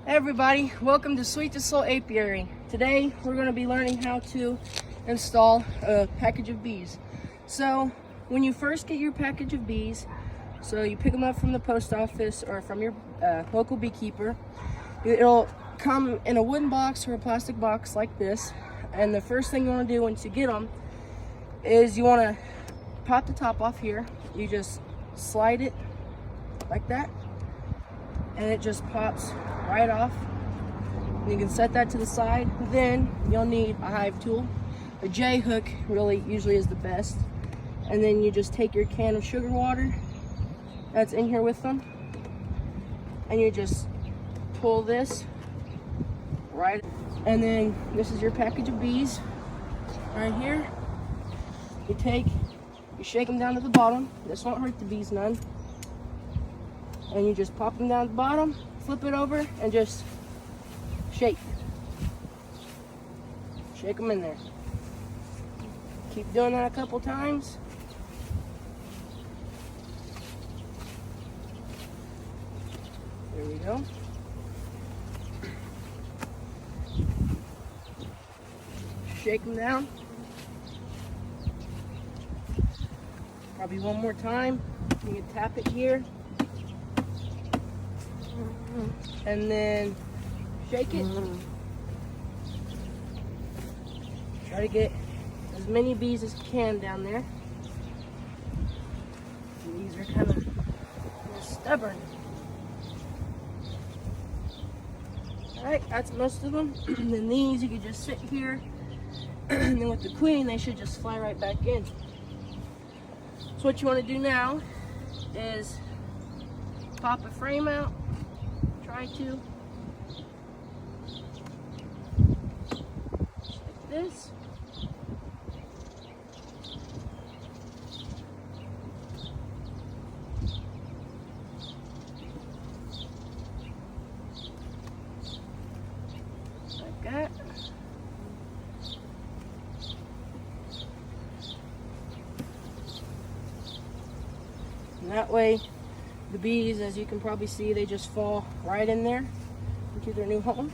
Hey everybody, welcome to Sweet to Soul Apiary. Today we're going to be learning how to install a package of bees. So when you first get your package of bees, so you pick them up from the post office or from your local beekeeper, it'll come in a wooden box or a plastic box like this. And the first thing you want to do once you get them is you want to pop the top off here. You just slide it like that, and it just pops right off. You can set that to the side. Then you'll need a hive tool. A J hook really usually is the best. And then you just take your can of sugar water that's in here with them, and you just pull this right, and then this is your package of bees right here. You shake them down to the bottom. This won't hurt the bees none. And you just pop them down the bottom, flip it over, and just shake. Shake them in there. Keep doing that a couple times. There we go. Shake them down. Probably one more time. You can tap it here. And then shake it. Try to get as many bees as you can down there. These are kind of stubborn. Alright, that's most of them. And then these, you can just sit here. And then with the queen, they should just fly right back in. So what you want to do now is pop a frame out. Try to. Just like this. Like that. And that way, the bees, as you can probably see, they just fall right in there into their new home.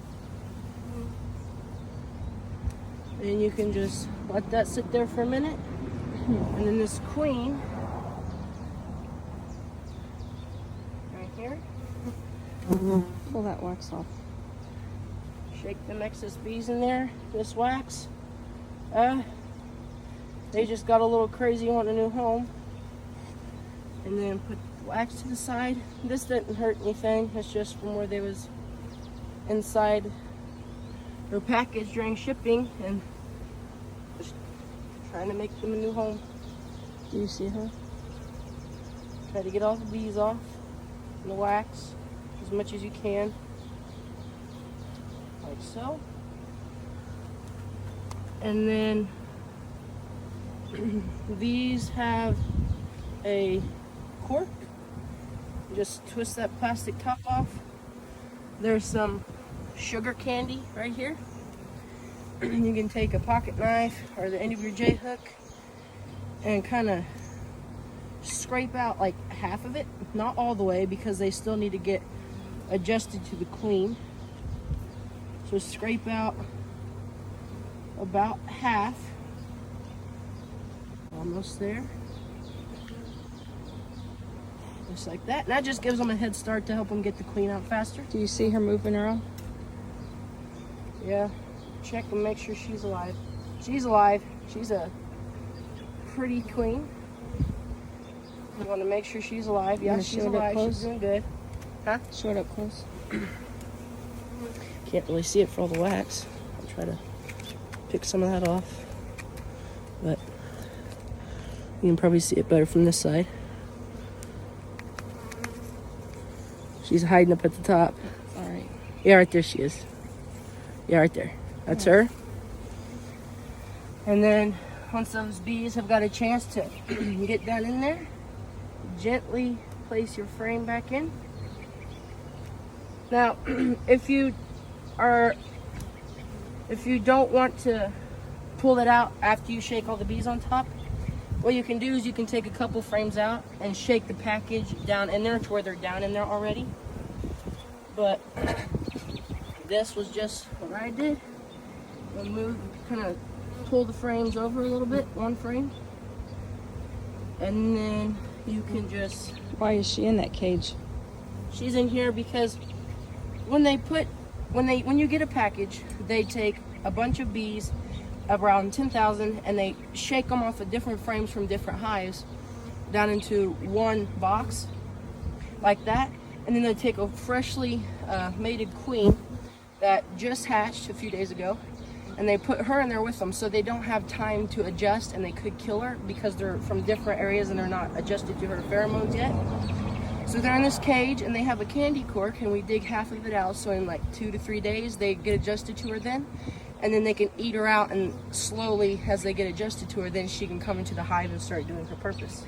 And you can just let that sit there for a minute. And then this queen, right here, pull that wax off. Shake them excess bees in there. This wax, they just got a little crazy wanting a new home. And then put wax to the side. This didn't hurt anything. It's just from where they was inside their package during shipping, and just trying to make them a new home. Do you see her? Try to get all the bees off and the wax as much as you can, like so. And then these have a cork. Just twist that plastic top off. There's some sugar candy right here. You can take a pocket knife or the end of your J hook and kind of scrape out like half of it, not all the way, because they still need to get adjusted to the queen. So scrape out about half. Almost there. Just like that. And that just gives them a head start to help them get the queen out faster. Do you see her moving around? Yeah. Check and make sure she's alive. She's alive. She's a pretty queen. You want to make sure she's alive. Yeah, she's alive. She's doing good. Huh? Show it up close. Can't really see it for all the wax. I'll try to pick some of that off. But you can probably see it better from this side. She's hiding up at the top. All right. Yeah, right there she is. Yeah, right there. That's her. And then once those bees have got a chance to get down in there, gently place your frame back in. Now, if you don't want to pull it out after you shake all the bees on top, what you can do is you can take a couple frames out and shake the package down in there to where they're down in there already. But this was just what I did. We'll move, kind of pull the frames over a little bit, one frame. And then you can just... Why is she in that cage? She's in here because when you get a package, they take a bunch of bees, around 10,000, and they shake them off of different frames from different hives down into one box like that. And then they take a freshly mated queen that just hatched a few days ago, and they put her in there with them, so they don't have time to adjust, and they could kill her because they're from different areas and they're not adjusted to her pheromones yet. So they're in this cage, and they have a candy cork, and we dig half of it out, so in like 2 to 3 days they get adjusted to her then, and then they can eat her out, and slowly as they get adjusted to her, then she can come into the hive and start doing her purpose.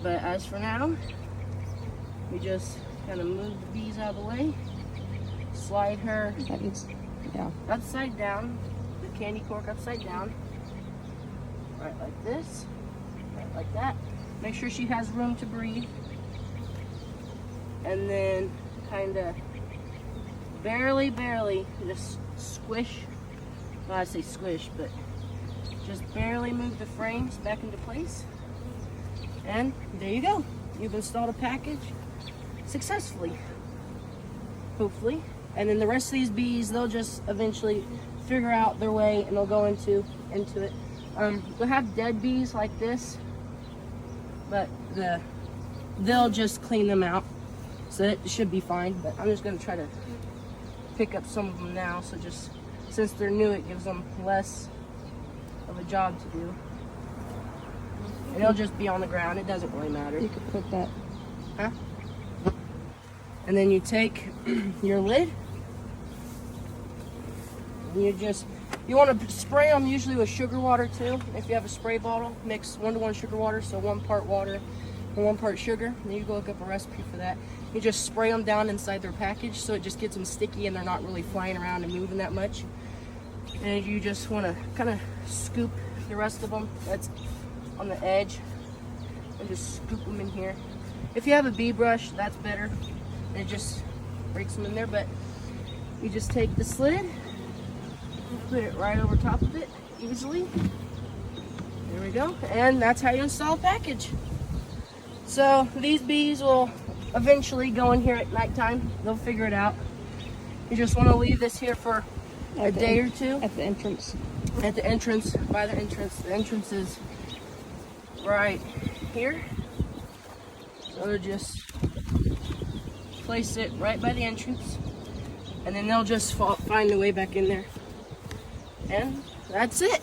But as for now, we just kind of move the bees out of the way, slide her upside down, the candy cork upside down, right like this, right like that. Make sure she has room to breathe, and then kind of barely just squish, well, I say squish, but just barely move the frames back into place, and there you go. You've installed a package successfully, hopefully. And then the rest of these bees, they'll just eventually figure out their way, and they'll go into it. We'll have dead bees like this, but they'll just clean them out, so it should be fine. But I'm just going to try to pick up some of them now, so just since they're new, it gives them less of a job to do. And they'll just be on the ground. It doesn't really matter. You could put that. Huh? And then you take your lid, and you want to spray them usually with sugar water too. If you have a spray bottle, mix 1-to-1 sugar water, so 1 part water and 1 part sugar. And you go look up a recipe for that. You just spray them down inside their package, so it just gets them sticky and they're not really flying around and moving that much. And you just want to kind of scoop the rest of them that's on the edge, and just scoop them in here. If you have a bee brush, that's better. It just breaks them in there, but you just take this lid, put it right over top of it easily. There we go, and that's how you install a package. So these bees will eventually go in here at nighttime. They'll figure it out. You just want to leave this here for a day or two. At the entrance. At the entrance, by the entrance. The entrance is right here. So just place it right by the entrance, and then they'll just find a way back in there. And that's it.